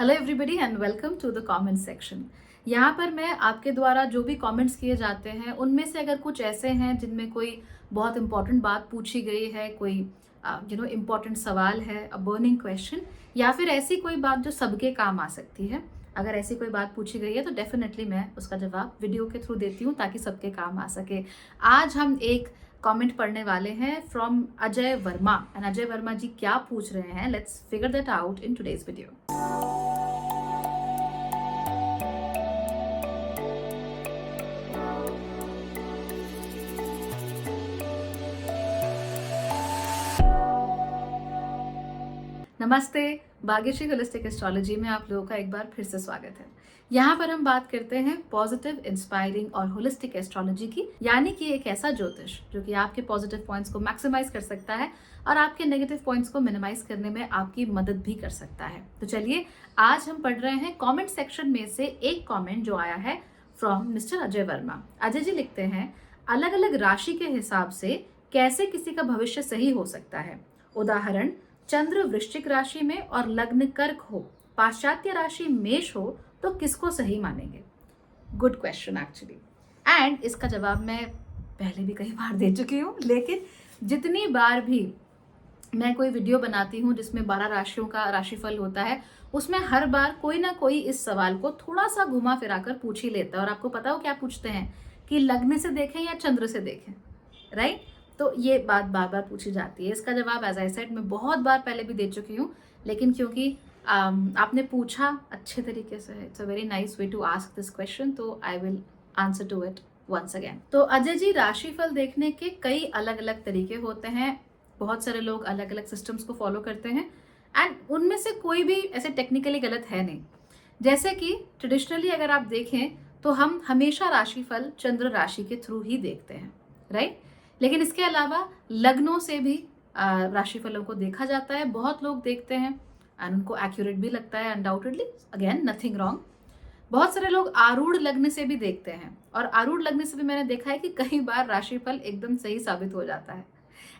Hello everybody and welcome to the comment section. यहाँ पर मैं आपके द्वारा जो भी कमेंट्स किए जाते हैं उनमें से अगर कुछ ऐसे हैं जिनमें कोई बहुत इंपॉर्टेंट बात पूछी गई है, कोई इम्पॉर्टेंट सवाल है, अ बर्निंग क्वेश्चन, या फिर ऐसी कोई बात जो सबके काम आ सकती है, अगर ऐसी कोई बात पूछी गई है तो डेफिनेटली मैं उसका जवाब वीडियो के थ्रू देती हूँ ताकि सबके काम आ सके। आज हम एक कमेंट पढ़ने वाले हैं फ्रॉम अजय वर्मा। एंड अजय वर्मा जी क्या पूछ रहे हैं, let's figure that out in today's video. नमस्ते, भाग्यश्री होलिस्टिक एस्ट्रोलॉजी में आप लोगों का एक बार फिर से स्वागत है। यहाँ पर हम बात करते हैं पॉजिटिव, इंस्पायरिंग और होलिस्टिक एस्ट्रोलॉजी की, यानी कि एक ऐसा ज्योतिष जो कि आपके पॉजिटिव पॉइंट्स को मैक्सिमाइज कर सकता है और आपके नेगेटिव पॉइंट्स को मिनिमाइज करने में आपकी मदद भी कर सकता है। तो चलिए आज हम पढ़ रहे हैं कॉमेंट सेक्शन में से एक कॉमेंट जो आया है फ्रॉम मिस्टर अजय वर्मा। अजय जी लिखते हैं, अलग अलग राशि के हिसाब से कैसे किसी का भविष्य सही हो सकता है। उदाहरण, चंद्र वृश्चिक राशि में और लग्न कर्क हो, पाश्चात्य राशि मेष हो, तो किसको सही मानेंगे? गुड क्वेश्चन एक्चुअली, एंड इसका जवाब मैं पहले भी कई बार दे चुकी हूँ, लेकिन जितनी बार भी मैं कोई वीडियो बनाती हूँ जिसमें 12 राशियों का राशिफल होता है, उसमें हर बार कोई ना कोई इस सवाल को थोड़ा सा घुमा फिरा कर पूछ ही लेता है। और आपको पता हो क्या पूछते हैं कि लग्न से देखें या चंद्र से देखें, राइट? तो ये बात बार बार पूछी जाती है। इसका जवाब एज आई सेड मैं बहुत बार पहले भी दे चुकी हूँ, लेकिन क्योंकि आपने पूछा अच्छे तरीके से, it's a very nice way to ask this question, तो I will answer to it once again. तो अजय जी, राशिफल देखने के कई अलग अलग तरीके होते हैं, बहुत सारे लोग अलग अलग सिस्टम्स को फॉलो करते हैं, एंड उनमें से कोई भी ऐसे टेक्निकली गलत है नहीं। जैसे कि ट्रेडिशनली अगर आप देखें तो हम हमेशा राशिफल चंद्र राशि के थ्रू ही देखते हैं, राइट? लेकिन इसके अलावा लग्नों से भी राशिफलों को देखा जाता है, बहुत लोग देखते हैं एंड उनको एक्यूरेट भी लगता है, अनडाउटेडली, अगेन नथिंग रॉन्ग। बहुत सारे लोग आरूढ़ लग्न से भी देखते हैं, और आरूढ़ लग्न से भी मैंने देखा है कि कई बार राशिफल एकदम सही साबित हो जाता है।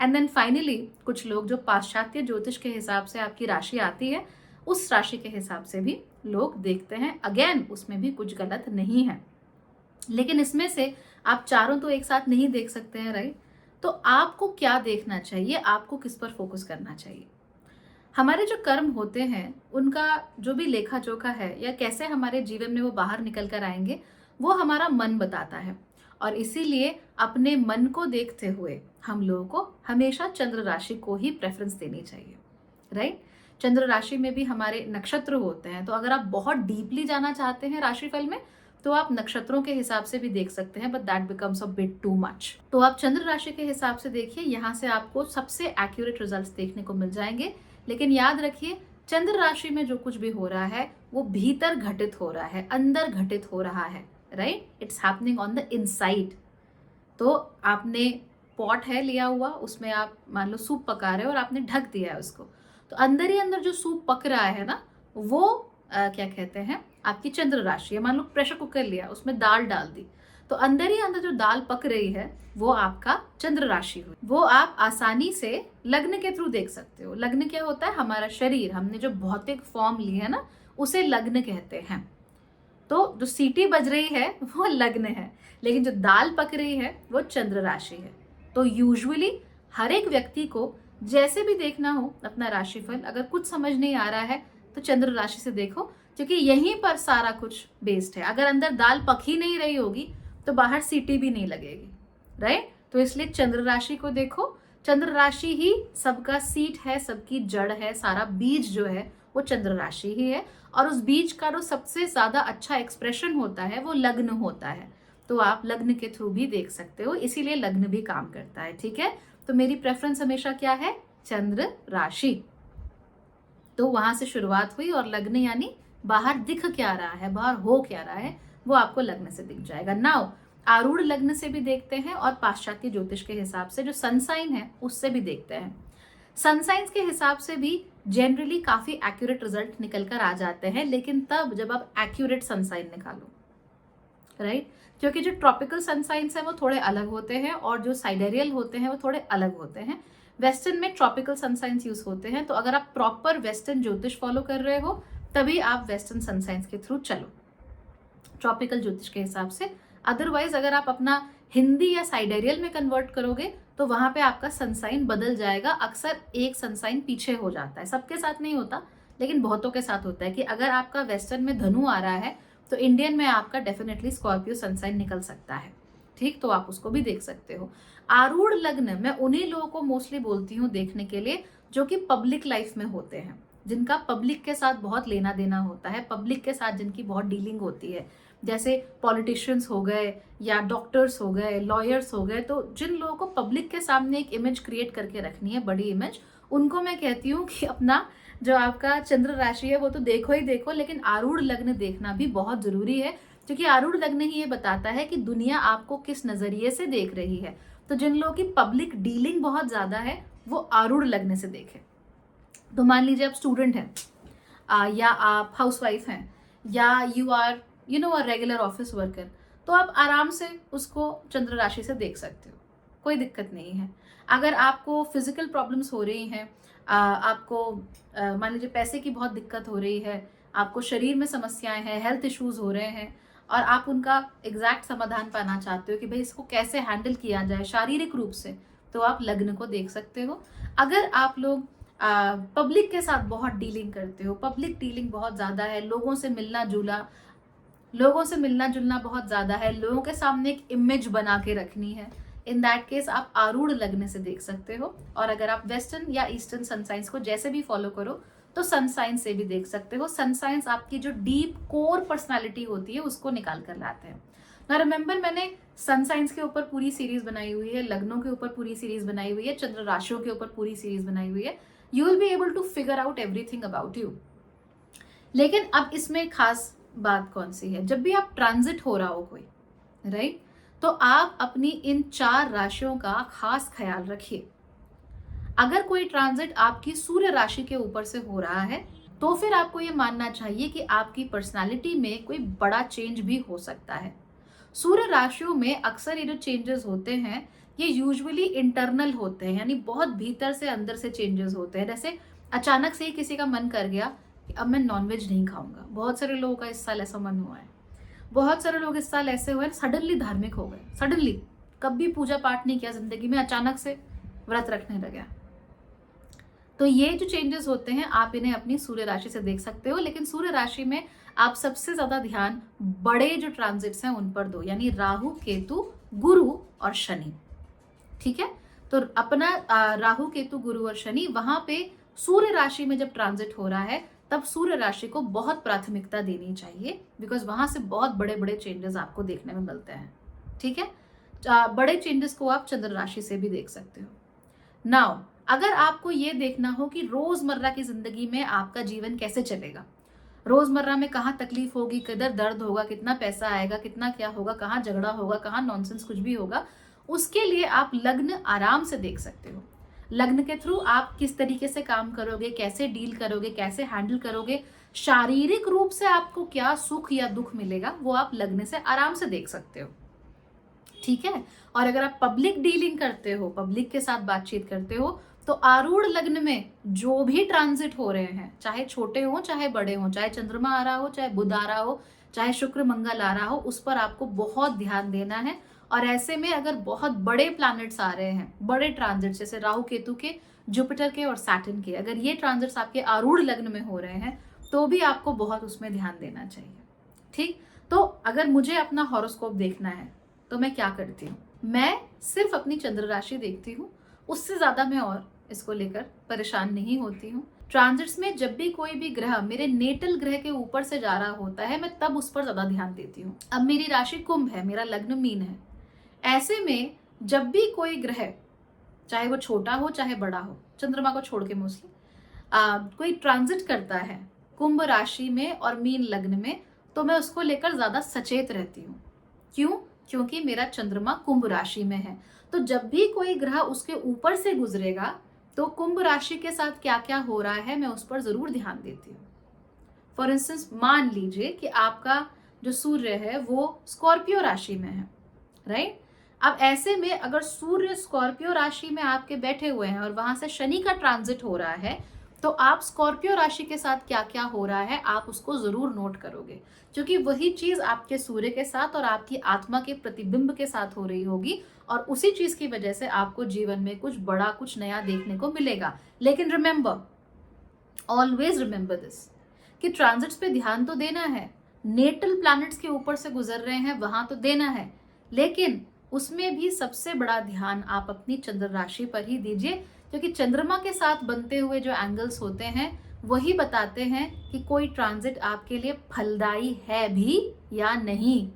एंड देन फाइनली कुछ लोग जो पाश्चात्य ज्योतिष के हिसाब से आपकी राशि आती है, उस राशि के हिसाब से भी लोग देखते हैं। अगेन उसमें भी कुछ गलत नहीं है, लेकिन इसमें से आप चारों तो एक साथ नहीं देख सकते हैं, राइट? तो आपको क्या देखना चाहिए, आपको किस पर फोकस करना चाहिए? हमारे जो कर्म होते हैं उनका जो भी लेखा जोखा है, या कैसे हमारे जीवन में वो बाहर निकल कर आएंगे, वो हमारा मन बताता है। और इसीलिए अपने मन को देखते हुए हम लोगों को हमेशा चंद्र राशि को ही प्रेफरेंस देनी चाहिए, राइट? चंद्र राशि में भी हमारे नक्षत्र होते हैं, तो अगर आप बहुत डीपली जाना चाहते हैं राशिफल में तो आप नक्षत्रों के हिसाब से भी देख सकते हैं, but that becomes a bit too much. तो आप चंद्र राशि के हिसाब से देखिए, यहाँ से आपको सबसे एक्यूरेट रिजल्ट्स देखने को मिल जाएंगे। लेकिन याद रखिए, चंद्र राशि में जो कुछ भी हो रहा है वो भीतर घटित हो रहा है, अंदर घटित हो रहा है, right? It's happening on the inside. तो आपने पॉट है लिया हुआ, उसमें आप मान लो सूप पका रहे हो और आपने ढक दिया है उसको, तो अंदर ही अंदर जो सूप पक रहा है ना, वो क्या कहते हैं, आपकी चंद्र राशि है। मान लो प्रेशर कुकर लिया, उसमें दाल डाल दी, तो अंदर ही अंदर जो दाल पक रही है वो आपका चंद्र राशि हुई। वो आप आसानी से लग्न के थ्रू देख सकते हो। लग्न क्या होता है? हमारा शरीर, हमने जो भौतिक फॉर्म ली है ना, उसे लग्न कहते हैं। तो जो सीटी बज रही है वो लग्न है, लेकिन जो दाल पक रही है वो चंद्र राशि है। तो यूजुअली हर एक व्यक्ति को जैसे भी देखना हो अपना राशिफल, अगर कुछ समझ नहीं आ रहा है तो चंद्र राशि से देखो, क्योंकि यहीं पर सारा कुछ बेस्ड है। अगर अंदर दाल पक ही नहीं रही होगी तो बाहर सीटी भी नहीं लगेगी, राइट? तो इसलिए चंद्र राशि को देखो। चंद्र राशि ही सबका सीट है, सबकी जड़ है, सारा बीज जो है वो चंद्र राशि ही है। और उस बीज का जो सबसे ज्यादा अच्छा एक्सप्रेशन होता है वो लग्न होता है। तो आप लग्न के थ्रू भी देख सकते हो, इसीलिए लग्न भी काम करता है, ठीक है? तो मेरी प्रेफरेंस हमेशा क्या है? चंद्र राशि। तो वहां से शुरुआत हुई, और लग्न यानी बाहर दिख क्या रहा है, बाहर हो क्या रहा है, वो आपको लग्न से दिख जाएगा। नाउ आरूढ़ लग्न से भी देखते हैं, और पाश्चात्य ज्योतिष के हिसाब से जो सन साइन है उससे भी देखते हैं। सन साइंस के हिसाब से भी जनरली काफी एक्यूरेट रिजल्ट निकल कर आ जाते हैं, लेकिन तब जब आप एक्यूरेट सन साइन निकालो, राइट? क्योंकि जो ट्रॉपिकल सन साइंस है वो थोड़े अलग होते हैं, और जो साइडेरियल होते हैं वो थोड़े अलग होते हैं। वेस्टर्न में ट्रॉपिकल सन साइंस यूज होते हैं, तो अगर आप प्रॉपर वेस्टर्न ज्योतिष फॉलो कर रहे हो तभी आप वेस्टर्न सन साइंस के थ्रू चलो, ट्रॉपिकल ज्योतिष के हिसाब से। अदरवाइज अगर आप अपना हिंदी या साइडेरियल में कन्वर्ट करोगे तो वहां पे आपका सनसाइन बदल जाएगा। अक्सर एक सनसाइन पीछे हो जाता है, सबके साथ नहीं होता लेकिन बहुतों के साथ होता है कि अगर आपका वेस्टर्न में धनु आ रहा है तो इंडियन में आपका डेफिनेटली स्कॉर्पियो सनसाइन निकल सकता है। ठीक, तो आप उसको भी देख सकते हो। आरूढ़ लग्न मैं उन्हीं लोगों को मोस्टली बोलती हूँ देखने के लिए जो कि पब्लिक लाइफ में होते हैं, जिनका पब्लिक के साथ बहुत लेना देना होता है, पब्लिक के साथ जिनकी बहुत डीलिंग होती है, जैसे पॉलिटिशियंस हो गए या डॉक्टर्स हो गए, लॉयर्स हो गए। तो जिन लोगों को पब्लिक के सामने एक इमेज क्रिएट करके रखनी है, बड़ी इमेज, उनको मैं कहती हूँ कि अपना जो आपका चंद्र राशि है वो तो देखो ही देखो, लेकिन आरूढ़ लग्न देखना भी बहुत जरूरी है, क्योंकि आरूढ़ लग्न ही ये बताता है कि दुनिया आपको किस नजरिए से देख रही है। तो जिन लोगों की पब्लिक डीलिंग बहुत ज्यादा है वो आरूढ़ लग्न से देखे। तो मान लीजिए आप स्टूडेंट हैं या आप हाउसवाइफ हैं या you are a regular office worker, तो आप आराम से उसको चंद्र राशि से देख सकते हो, कोई दिक्कत नहीं है। अगर आपको फिजिकल प्रॉब्लम्स हो रही हैं, आपको मान लीजिए पैसे की बहुत दिक्कत हो रही है, आपको शरीर में समस्याएं हैं, हेल्थ इश्यूज हो रहे हैं और आप उनका एग्जैक्ट समाधान पाना चाहते हो कि भाई इसको कैसे हैंडल किया जाए शारीरिक रूप से, तो आप लग्न को देख सकते हो। अगर आप लोग पब्लिक के साथ बहुत डीलिंग करते हो, पब्लिक डीलिंग बहुत ज्यादा है, लोगों से मिलना जुलना बहुत ज्यादा है, लोगों के सामने एक इमेज बना के रखनी है, इन दैट केस आप आरूढ़ लग्न से देख सकते हो। और अगर आप वेस्टर्न या ईस्टर्न सन साइंस को जैसे भी फॉलो करो तो सन साइंस से भी देख सकते हो। सन साइंस आपकी जो डीप कोर पर्सनालिटी होती है उसको निकाल कर लाते हैं ना। रिमेंबर, मैंने सन साइंस के ऊपर पूरी सीरीज बनाई हुई है, लग्नों के ऊपर पूरी सीरीज बनाई हुई है, चंद्र राशियों के ऊपर पूरी सीरीज बनाई हुई है। You will be able to figure out everything about you. लेकिन अब इसमें खास बात कौन सी है, जब भी आप ट्रांजिट हो रहा हो कोई, राइट, तो आप अपनी इन 4 राशियों का खास ख्याल रखिए। अगर कोई ट्रांजिट आपकी सूर्य राशि के ऊपर से हो रहा है तो फिर आपको ये मानना चाहिए कि आपकी पर्सनालिटी में कोई बड़ा चेंज भी हो सकता है। सूर्य राशियों में अक्सर ये जो चेंजेस होते हैं ये यूजुअली इंटरनल होते हैं, यानी बहुत भीतर से अंदर से चेंजेस होते हैं। जैसे अचानक से ही किसी का मन कर गया कि अब मैं नॉनवेज नहीं खाऊंगा। बहुत सारे लोगों का इस साल ऐसा मन हुआ है, बहुत सारे लोग इस साल ऐसे हुए सडनली धार्मिक हो गए, सडनली कभी पूजा पाठ नहीं किया जिंदगी में, अचानक से व्रत रखने लगे। तो ये जो चेंजेस होते हैं आप इन्हें अपनी सूर्य राशि से देख सकते हो। लेकिन सूर्य राशि में आप सबसे ज्यादा ध्यान बड़े जो ट्रांजिट्स हैं उन पर दो, यानी राहु, केतु, गुरु और शनि। ठीक है, तो अपना राहु, केतु, गुरु और शनि वहां पे सूर्य राशि में जब ट्रांजिट हो रहा है तब सूर्य राशि को बहुत प्राथमिकता देनी चाहिए, बिकॉज वहां से बहुत बड़े बड़े चेंजेस आपको देखने में मिलते हैं। ठीक है, बड़े चेंजेस को आप चंद्र राशि से भी देख सकते हो। नाउ अगर आपको ये देखना हो कि रोजमर्रा की जिंदगी में आपका जीवन कैसे चलेगा, रोजमर्रा में कहाँ तकलीफ होगी, किधर दर्द होगा, कितना पैसा आएगा, कितना क्या होगा, कहाँ झगड़ा होगा, कहाँ नॉनसेंस कुछ भी होगा, उसके लिए आप लग्न आराम से देख सकते हो। लग्न के थ्रू आप किस तरीके से काम करोगे, कैसे डील करोगे, कैसे हैंडल करोगे, शारीरिक रूप से आपको क्या सुख या दुख मिलेगा, वो आप लग्न से आराम से देख सकते हो। ठीक है, और अगर आप पब्लिक डीलिंग करते हो, पब्लिक के साथ बातचीत करते हो, तो आरूढ़ लग्न में जो भी ट्रांजिट हो रहे हैं, चाहे छोटे हो चाहे बड़े हो, चाहे चंद्रमा आ रहा हो चाहे बुध आ रहा हो, चाहे शुक्र मंगल आ रहा हो, उस पर आपको बहुत ध्यान देना है। और ऐसे में अगर बहुत बड़े प्लैनेट्स आ रहे हैं, बड़े ट्रांजिट, जैसे राहु केतु के, जुपिटर के और सैटर्न के, अगर ये ट्रांजिट्स आपके आरूढ़ लग्न में हो रहे हैं तो भी आपको बहुत उसमें ध्यान देना चाहिए। ठीक, तो अगर मुझे अपना हॉरोस्कोप देखना है तो मैं क्या करती हूँ, मैं सिर्फ अपनी चंद्र राशि देखती हूँ, उससे ज्यादा मैं और इसको लेकर परेशान नहीं होती हूँ। ट्रांजिट्स में जब भी कोई भी ग्रह मेरे नेटल ग्रह के ऊपर से जा रहा होता है मैं तब उस पर ज्यादा ध्यान देती हूँ। अब मेरी राशि कुंभ है, मेरा लग्न मीन है, ऐसे में जब भी कोई ग्रह, चाहे वो छोटा हो चाहे बड़ा हो, चंद्रमा को छोड़ के मोस्टली, कोई ट्रांजिट करता है कुंभ राशि में और मीन लग्न में, तो मैं उसको लेकर ज्यादा सचेत रहती हूँ। क्यों? क्योंकि मेरा चंद्रमा कुंभ राशि में है। तो जब भी कोई ग्रह उसके ऊपर से गुजरेगा तो कुंभ राशि के साथ क्या क्या हो रहा है मैं उस पर जरूर ध्यान देती हूँ। फॉर इंस्टेंस, मान लीजिए कि आपका जो सूर्य है वो स्कॉर्पियो राशि में है, राइट। अब ऐसे में अगर सूर्य स्कॉर्पियो राशि में आपके बैठे हुए हैं और वहां से शनि का ट्रांजिट हो रहा है, तो आप स्कॉर्पियो राशि के साथ क्या क्या हो रहा है आप उसको जरूर नोट करोगे, क्योंकि वही चीज आपके सूर्य के साथ और आपकी आत्मा के प्रतिबिंब के साथ हो रही होगी, और उसी चीज की वजह से आपको जीवन में कुछ बड़ा कुछ नया देखने को मिलेगा। लेकिन रिमेंबर, ऑलवेज रिमेंबर दिस, कि ट्रांजिट्स पे ध्यान तो देना है, नेटल प्लैनेट्स के ऊपर से गुजर रहे हैं वहां तो देना है, लेकिन उसमें भी सबसे बड़ा ध्यान आप अपनी चंद्र राशि पर ही दीजिए, क्योंकि चंद्रमा के साथ बनते हुए जो एंगल्स होते हैं वही बताते हैं कि कोई ट्रांजिट आपके लिए फलदायी है भी या नहीं।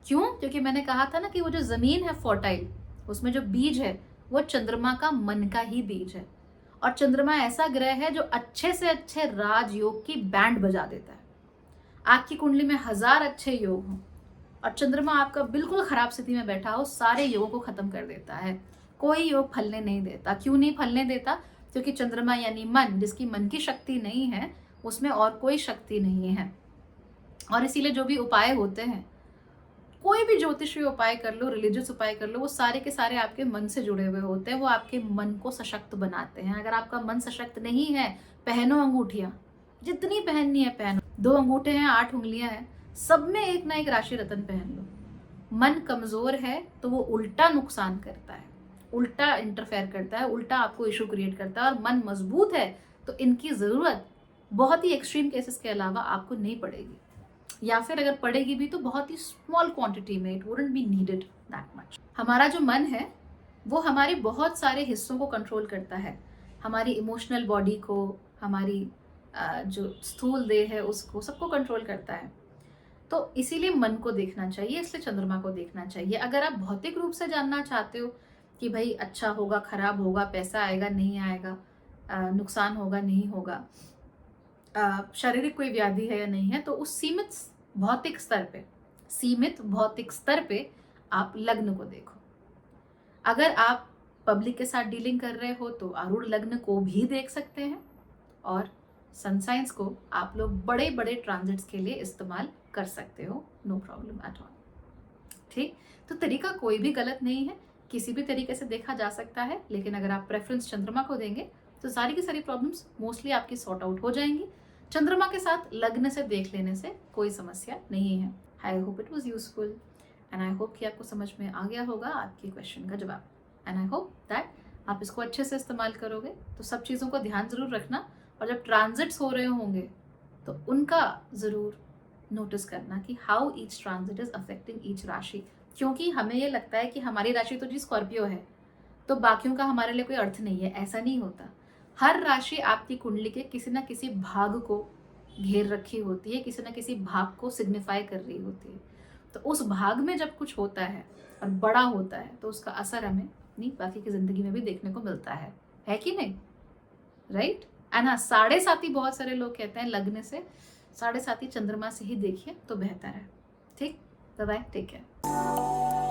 क्यों? क्योंकि मैंने कहा था ना कि वो जो जमीन है फर्टाइल, उसमें जो बीज है वो चंद्रमा का मन का ही बीज है, और चंद्रमा ऐसा ग्रह है जो अच्छे से अच्छे राजयोग की बैंड बजा देता है। आपकी कुंडली में 1000 अच्छे योग हों और चंद्रमा आपका बिल्कुल खराब स्थिति में बैठा हो, सारे योगों को खत्म कर देता है। कोई योग फलने नहीं देता। क्यों नहीं फलने देता? क्योंकि चंद्रमा यानी मन, जिसकी मन की शक्ति नहीं है, उसमें और कोई शक्ति नहीं है। और इसीलिए जो भी उपाय होते हैं, कोई भी ज्योतिषीय उपाय कर लो, रिलीजियस उपाय कर लो, वो सारे के सारे आपके मन से जुड़े हुए होते हैं। वो आपके मन को सशक्त बनाते हैं। अगर आपका मन सशक्त नहीं है, पहनो अंगूठियां, जितनी पहननी है पहनो। 2 अंगूठे हैं, 8 उंगलियां हैं, सब में एक ना एक राशि रत्न पहन लो। मन कमजोर है तो वो उल्टा नुकसान करता है, उल्टा इंटरफेयर करता है, उल्टा आपको इशू क्रिएट करता है। और मन मजबूत है तो इनकी जरूरत बहुत ही एक्सट्रीम केसेस के अलावा आपको नहीं पड़ेगी, या फिर अगर पड़ेगी भी तो बहुत ही स्मॉल क्वांटिटी में। It wouldn't be needed that much. हमारा जो मन है वो हमारे बहुत सारे हिस्सों को कंट्रोल करता है, हमारी इमोशनल बॉडी को, हमारी जो स्थूल देह है उसको, सबको कंट्रोल करता है। तो इसीलिए मन को देखना चाहिए, इसलिए चंद्रमा को देखना चाहिए। अगर आप भौतिक रूप से जानना चाहते हो कि भाई अच्छा होगा, खराब होगा, पैसा आएगा नहीं आएगा, नुकसान होगा नहीं होगा, शारीरिक कोई व्याधि है या नहीं है, तो उस सीमित भौतिक स्तर पे आप लग्न को देखो। अगर आप पब्लिक के साथ डीलिंग कर रहे हो तो आरूढ़ लग्न को भी देख सकते हैं, और सन साइंस को आप लोग बड़े बड़े ट्रांजिट्स के लिए इस्तेमाल कर सकते हो, नो प्रॉब्लम एट ऑल। ठीक, तो तरीका कोई भी गलत नहीं है, किसी भी तरीके से देखा जा सकता है, लेकिन अगर आप प्रेफरेंस चंद्रमा को देंगे तो सारी की सारी प्रॉब्लम्स मोस्टली आपकी सॉर्ट आउट हो जाएंगी। चंद्रमा के साथ लग्न से देख लेने से कोई समस्या नहीं है। I hope it was useful and I hope कि आपको समझ में आ गया होगा आपके क्वेश्चन का जवाब, एंड आई होप दैट आप इसको अच्छे से इस्तेमाल करोगे। तो सब चीज़ों को ध्यान जरूर रखना, और जब ट्रांजिट्स हो रहे होंगे तो उनका जरूर नोटिस करना कि how each transit is affecting each राशि। क्योंकि हमें ये लगता है कि हमारी राशि तो जी स्कॉर्पियो है तो बाकियों का हमारे लिए कोई अर्थ नहीं है, ऐसा नहीं होता। हर राशि आपकी कुंडली के किसी ना किसी भाग को घेर रखी होती है, किसी ना किसी भाग को सिग्निफाई कर रही होती है। तो उस भाग में जब कुछ होता है और बड़ा होता है तो उसका असर हमें नहीं बाकी की जिंदगी में भी देखने को मिलता है कि नहीं? राइट? एंड हाँ, 7.5 बहुत सारे लोग कहते हैं लग्न से, 7.5 चंद्रमा से ही देखिए तो बेहतर है। ठीक, बाय बाय, टेक केयर।